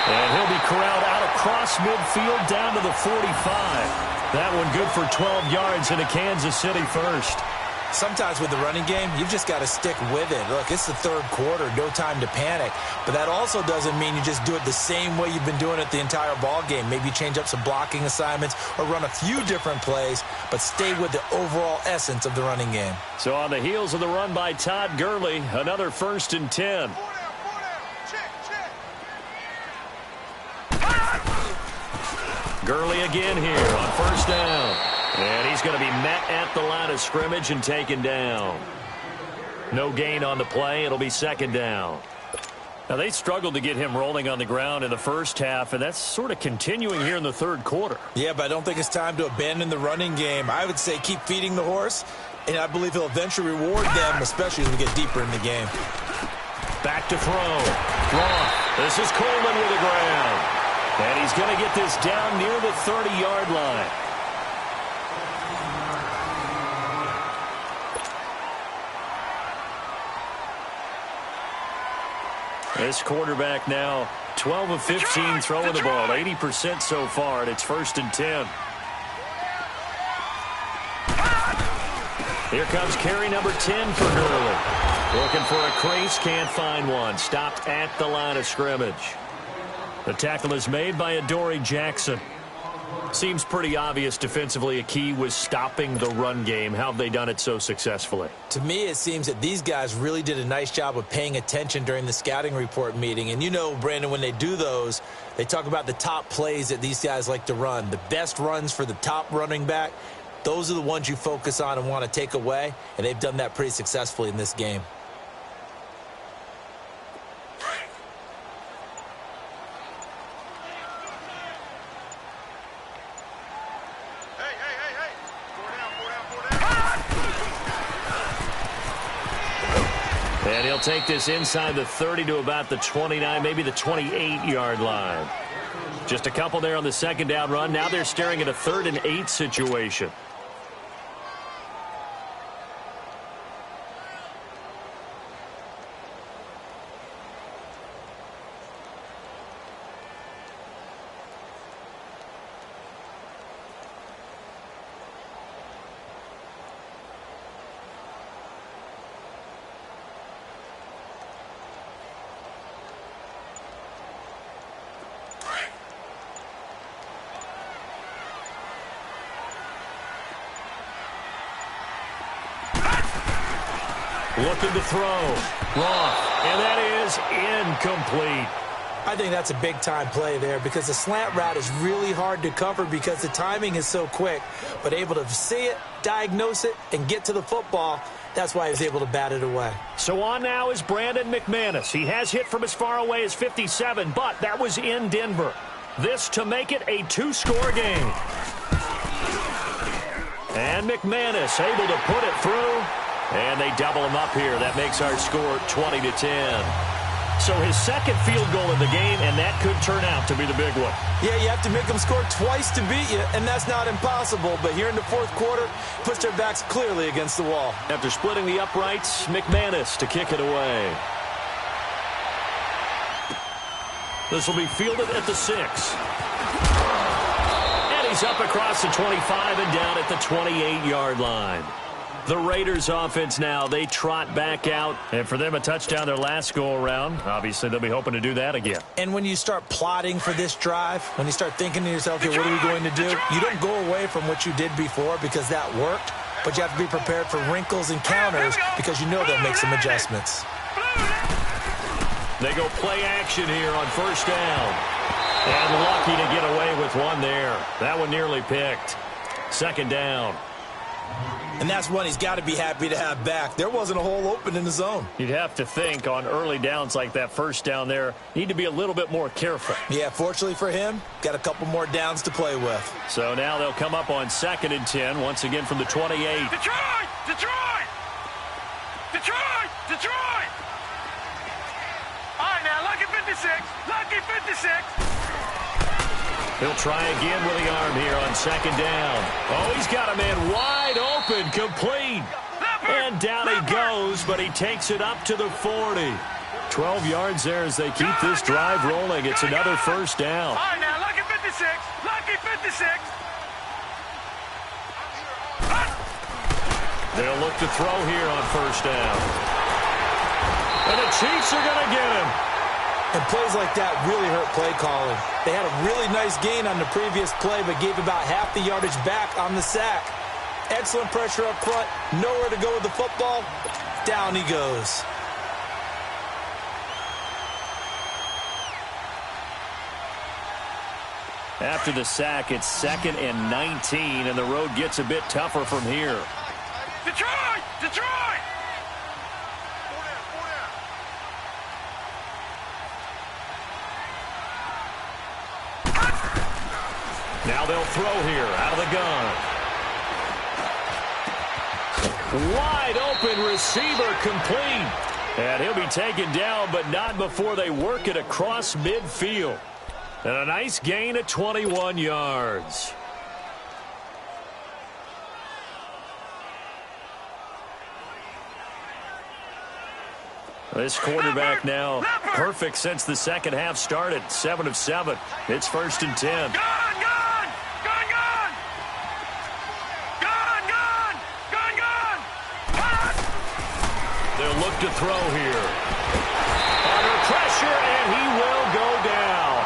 And he'll be corralled out across midfield down to the 45. That one good for 12 yards into Kansas City first. Sometimes with the running game, you've just got to stick with it. Look, it's the third quarter, no time to panic. But that also doesn't mean you just do it the same way you've been doing it the entire ball game. Maybe change up some blocking assignments or run a few different plays, but stay with the overall essence of the running game. So on the heels of the run by Todd Gurley, another 1st and 10. Gurley again here on 1st down. And he's going to be met at the line of scrimmage and taken down. No gain on the play. It'll be 2nd down. Now, they struggled to get him rolling on the ground in the first half, and that's sort of continuing here in the third quarter. Yeah, but I don't think it's time to abandon the running game. I would say keep feeding the horse, and I believe he'll eventually reward them, especially as we get deeper in the game. Back to throw. Roth. This is Coleman with the ground. And he's going to get this down near the 30-yard line. This quarterback now 12 of 15 throwing the ball, 80% so far, and it's 1st and 10. Here comes carry number 10 for Gurley. Looking for a crease, can't find one. Stopped at the line of scrimmage. The tackle is made by Adoree Jackson. Seems pretty obvious defensively a key was stopping the run game. How have they done it so successfully? To me, it seems that these guys really did a nice job of paying attention during the scouting report meeting. And you know, Brandon, when they do those, they talk about the top plays that these guys like to run. The best runs for the top running back, those are the ones you focus on and want to take away. And they've done that pretty successfully in this game. And he'll take this inside the 30 to about the 29, maybe the 28-yard line. Just a couple there on the 2nd down run. Now they're staring at a 3rd and 8 situation. Looking to throw. Roth. And that is incomplete. I think that's a big-time play there because the slant route is really hard to cover because the timing is so quick. But able to see it, diagnose it, and get to the football, that's why he was able to bat it away. So on now is Brandon McManus. He has hit from as far away as 57, but that was in Denver. This to make it a 2-score game. And McManus able to put it through. And they double him up here. That makes our score 20-10. So his 2nd field goal of the game, and that could turn out to be the big one. Yeah, you have to make them score twice to beat you, and that's not impossible. But here in the 4th quarter, puts their backs clearly against the wall. After splitting the uprights, McManus to kick it away. This will be fielded at the 6. And he's up across the 25 and down at the 28-yard line. The Raiders offense now, they trot back out. And for them, a touchdown their last go-around. Obviously, they'll be hoping to do that again. And when you start plotting for this drive, when you start thinking to yourself, okay, what are we going to do? You don't go away from what you did before because that worked, but you have to be prepared for wrinkles and counters because you know they'll make some adjustments. They go play action here on first down. And lucky to get away with one there. That one nearly picked. Second down. And that's one he's got to be happy to have back. There wasn't a hole open in the zone. You'd have to think on early downs like that first down there, need to be a little bit more careful. Yeah, fortunately for him, got a couple more downs to play with. So now they'll come up on 2nd and 10, once again from the 28. Detroit! Detroit! Detroit! Detroit! All right, now, lucky 56. Lucky 56. He'll try again with the arm here on 2nd down. Oh, he's got a man wide open, complete. And down he goes, but he takes it up to the 40. 12 yards there as they keep this drive rolling. It's another first down. All right, now, lucky 56. Lucky 56. They'll look to throw here on first down. And the Chiefs are going to get him. And plays like that really hurt play calling. They had a really nice gain on the previous play, but gave about half the yardage back on the sack. Excellent pressure up front. Nowhere to go with the football. Down he goes. After the sack, it's 2nd and 19, and the road gets a bit tougher from here. Detroit! Detroit! Now they'll throw here out of the gun. Wide open receiver complete. And he'll be taken down, but not before they work it across midfield. And a nice gain of 21 yards. This quarterback now perfect since the second half started. 7 of 7. It's 1st and 10. They'll look to throw here. Under pressure, and he will go down.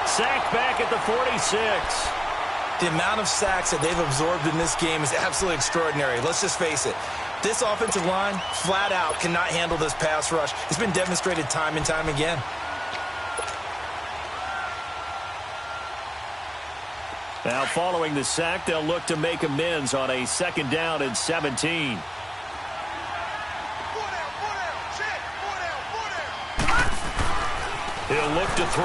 Sacked back at the 46. The amount of sacks that they've absorbed in this game is absolutely extraordinary. Let's just face it. This offensive line, flat out, cannot handle this pass rush. It's been demonstrated time and time again. Now, following the sack, they'll look to make amends on a 2nd down and 17. He'll look to throw.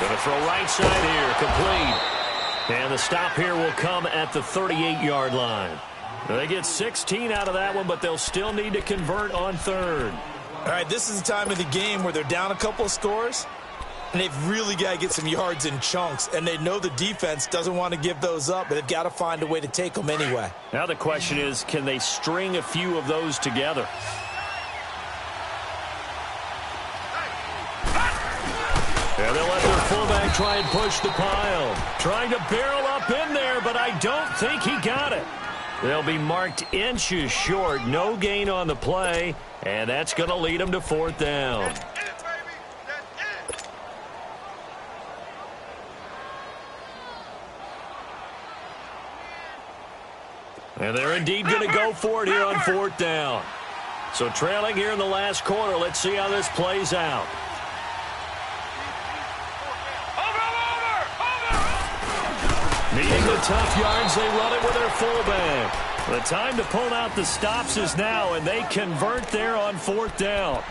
Going to throw right side here, complete. And the stop here will come at the 38-yard line. They get 16 out of that one, but they'll still need to convert on 3rd. All right, this is the time of the game where they're down a couple of scores, and they've really got to get some yards in chunks, and they know the defense doesn't want to give those up, but they've got to find a way to take them anyway. Now the question is, can they string a few of those together? And they'll let their fullback try and push the pile. Trying to barrel up in there, but I don't think he got it. They'll be marked inches short. No gain on the play, and that's going to lead them to 4th down. And they're indeed going to go for it here on 4th down. So trailing here in the last quarter. Let's see how this plays out. Needing the tough yards, they run it with their fullback. The time to pull out the stops is now, and they convert there on 4th down.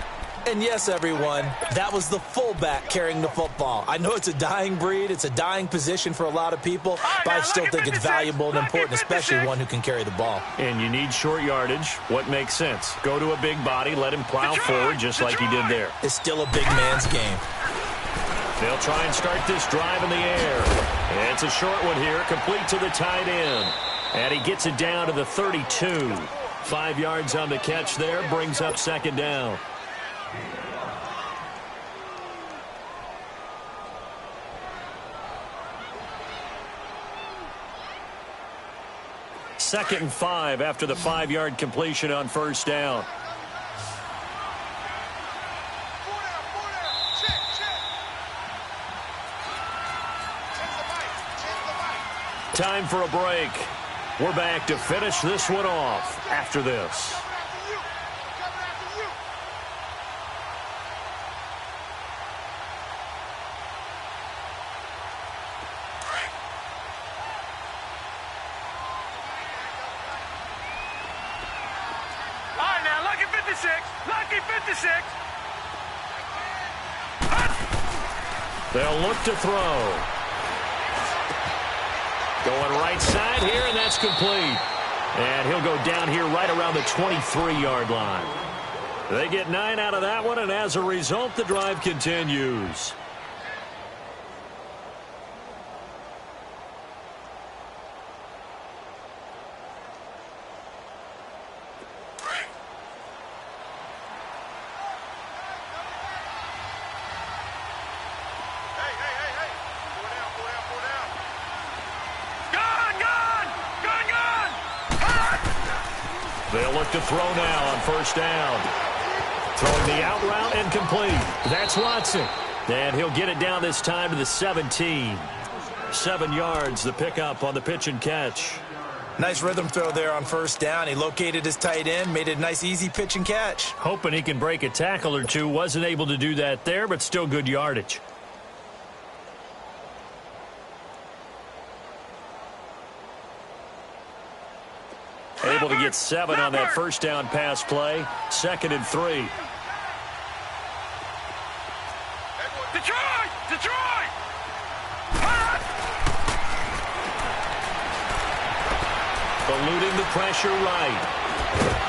And yes, everyone, that was the fullback carrying the football. I know it's a dying breed, it's a dying position for a lot of people, but I still think it's valuable and important, especially one who can carry the ball. And you need short yardage. What makes sense? Go to a big body, let him plow forward just like he did there. It's still a big man's game. They'll try and start this drive in the air. It's a short one here, complete to the tight end. And he gets it down to the 32. 5 yards on the catch there, brings up 2nd down. 2nd and 5 after the 5-yard completion on first down. Time for a break. We're back to finish this one off after this. They'll look to throw. Going right side here, and that's complete. And he'll go down here right around the 23-yard line. They get 9 out of that one, and as a result, the drive continues. They'll look to throw now on first down. Throwing the out route and complete. That's Watson. And he'll get it down this time to the 17. 7 yards, the pickup on the pitch and catch. Nice rhythm throw there on first down. He located his tight end, made it a nice, easy pitch and catch. Hoping he can break a tackle or two. Wasn't able to do that there, but still good yardage. Able to get 7 on that first down pass play. 2nd and 3. Detroit! Eluding the pressure right.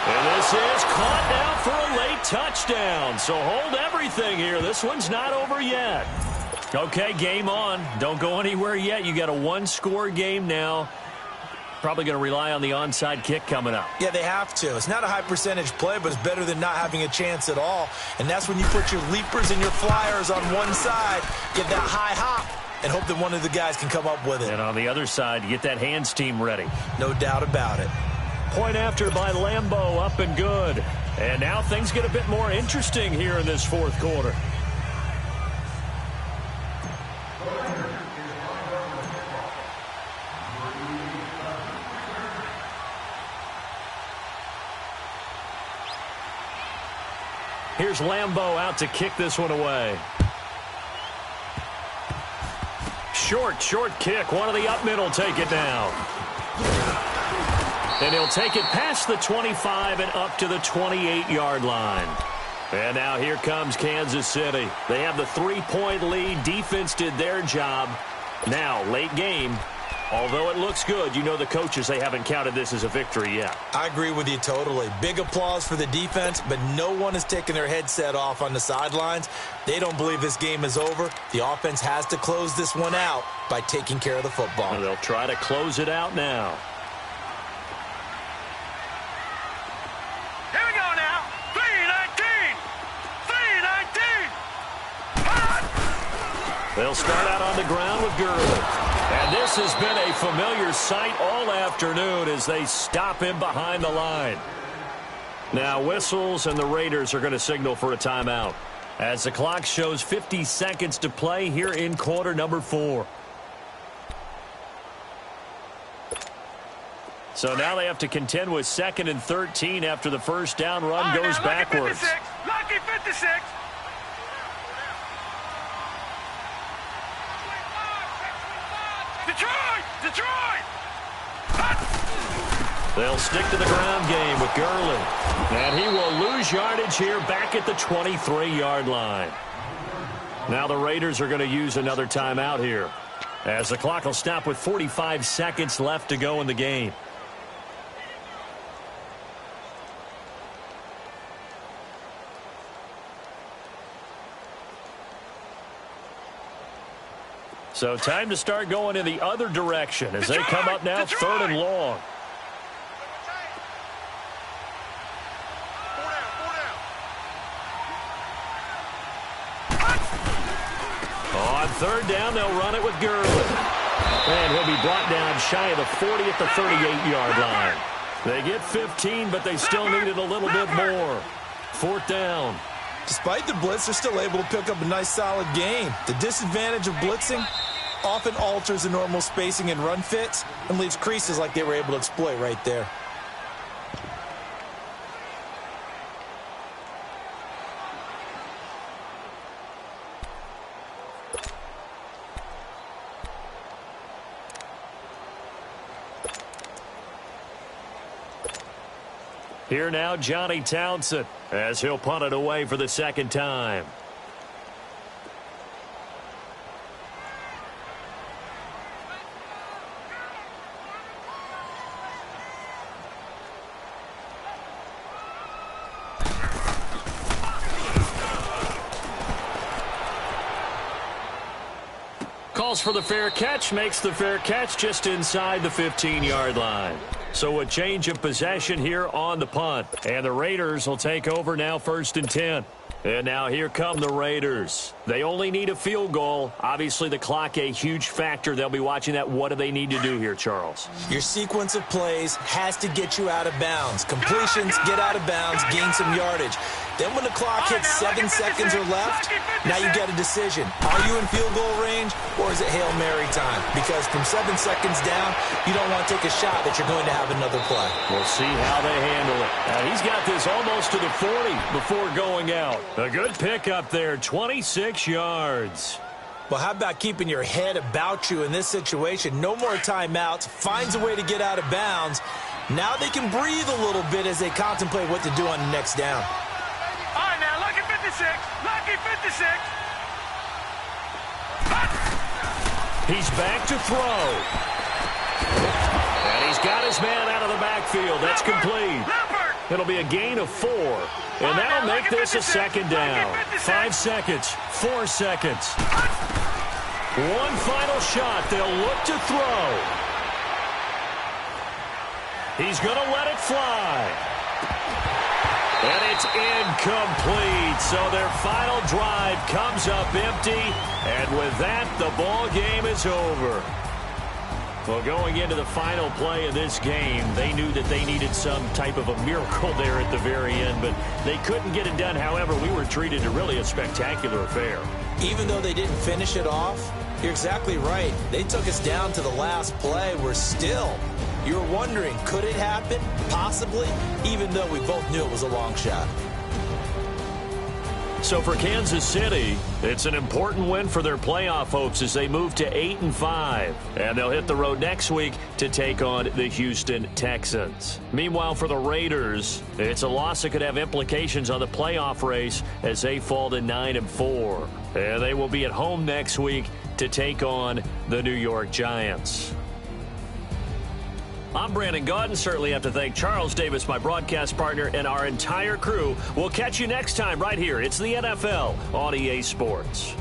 And this is caught now for a late touchdown. So hold everything here. This one's not over yet. Okay, game on. Don't go anywhere yet. You got a 1-score game now. Probably going to rely on the onside kick coming up. Yeah, they have to. It's not a high percentage play, but it's better than not having a chance at all. And that's when you put your leapers and your flyers on one side, get that high hop, and hope that one of the guys can come up with it. And on the other side, you get that hands team ready. No doubt about it. Point after by Lambeau, up and good. And now things get a bit more interesting here in this fourth quarter. Here's Lambeau out to kick this one away. Short kick. One of the up middle take it down. And he'll take it past the 25 and up to the 28-yard line. And now here comes Kansas City. They have the 3-point lead. Defense did their job. Now, late game. Although it looks good, you know the coaches, they haven't counted this as a victory yet. I agree with you totally. Big applause for the defense, but no one is taking their headset off on the sidelines. They don't believe this game is over. The offense has to close this one out by taking care of the football. And they'll try to close it out now. Here we go now. 3-19. They'll start out on the ground with Gurley. And this has been a familiar sight all afternoon as they stop him behind the line. Now whistles and the Raiders are going to signal for a timeout as the clock shows 50 seconds to play here in quarter number 4. So now they have to contend with 2nd and 13 after the first down run goes backwards. Lucky 56. Detroit! They'll stick to the ground game with Gurley. And he will lose yardage here back at the 23-yard line. Now the Raiders are going to use another timeout here, as the clock will stop with 45 seconds left to go in the game. So time to start going in the other direction as they come up now, 3rd and long. On 3rd down, they'll run it with Gurley. And he'll be brought down shy of the 40 at the 38-yard line. They get 15, but they still needed a little bit more. 4th down. Despite the blitz, they're still able to pick up a nice, solid gain. The disadvantage of blitzing often alters the normal spacing and run fits and leaves creases like they were able to exploit right there. Here now, Johnny Townsend, as he'll punt it away for the 2nd time. Calls for the fair catch, makes the fair catch just inside the 15-yard line. So a change of possession here on the punt. And the Raiders will take over now 1st and 10. And now here come the Raiders. They only need a field goal. Obviously the clock a huge factor. They'll be watching that. What do they need to do here, Charles? Your sequence of plays has to get you out of bounds. Completions, get out of bounds, gain some yardage. Then when the clock hits 7 seconds or left, now you get a decision. Are you in field goal range or is it Hail Mary time? Because from 7 seconds down, you don't want to take a shot that you're going to have another play. We'll see how they handle it. He's got this almost to the 40 before going out. A good pickup there, 26 yards. Well, how about keeping your head about you in this situation? No more timeouts. Finds a way to get out of bounds. Now they can breathe a little bit as they contemplate what to do on the next down. All right, now, lucky 56. Lucky 56. He's back to throw. And he's got his man out of the backfield. That's complete. It'll be a gain of 4. And that'll make this a 2nd down. 5 seconds. 4 seconds. One final shot. They'll look to throw. He's going to let it fly. And it's incomplete. So their final drive comes up empty. And with that, the ball game is over. Well, going into the final play of this game, they knew that they needed some type of a miracle there at the very end, but they couldn't get it done. However, we were treated to really a spectacular affair. Even though they didn't finish it off, you're exactly right. They took us down to the last play. We're still, you're wondering, could it happen? Possibly, even though we both knew it was a long shot. So for Kansas City, it's an important win for their playoff hopes as they move to 8-5. And they'll hit the road next week to take on the Houston Texans. Meanwhile, for the Raiders, it's a loss that could have implications on the playoff race as they fall to 9-4. And they will be at home next week to take on the New York Giants. I'm Brandon Gaudin. Certainly have to thank Charles Davis, my broadcast partner, and our entire crew. We'll catch you next time right here. It's the NFL on EA Sports.